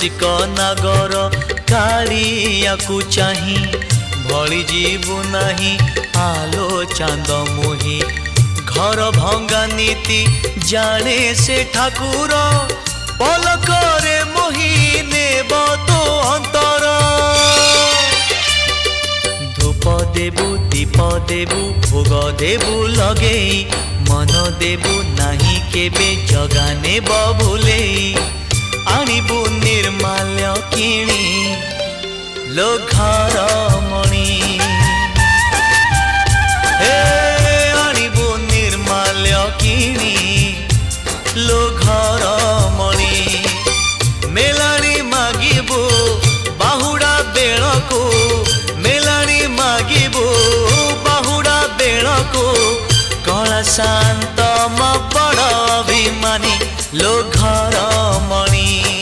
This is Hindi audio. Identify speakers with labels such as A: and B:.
A: कुचिक नागर कालिया को चाही भली जीवु नहीं आलो चांद मोही घर भंगा नीति जाने से ठाकुर पलकरे मोही नेब तो अंतर धूप देबु दीप देबु भोग देबु लगे मन देबु नाही केबे जगाने भूले आणिबु निर्माल्य किणी लो घर मणि हे आणिबु निर्माल्य किणी लो घर मणि मेलाणी मागिबु बाहुड़ा बेलको मेलाणी मागिबु बाहुड़ा बेलको कला शांत म बड़ अभिमानी लो घर मणि।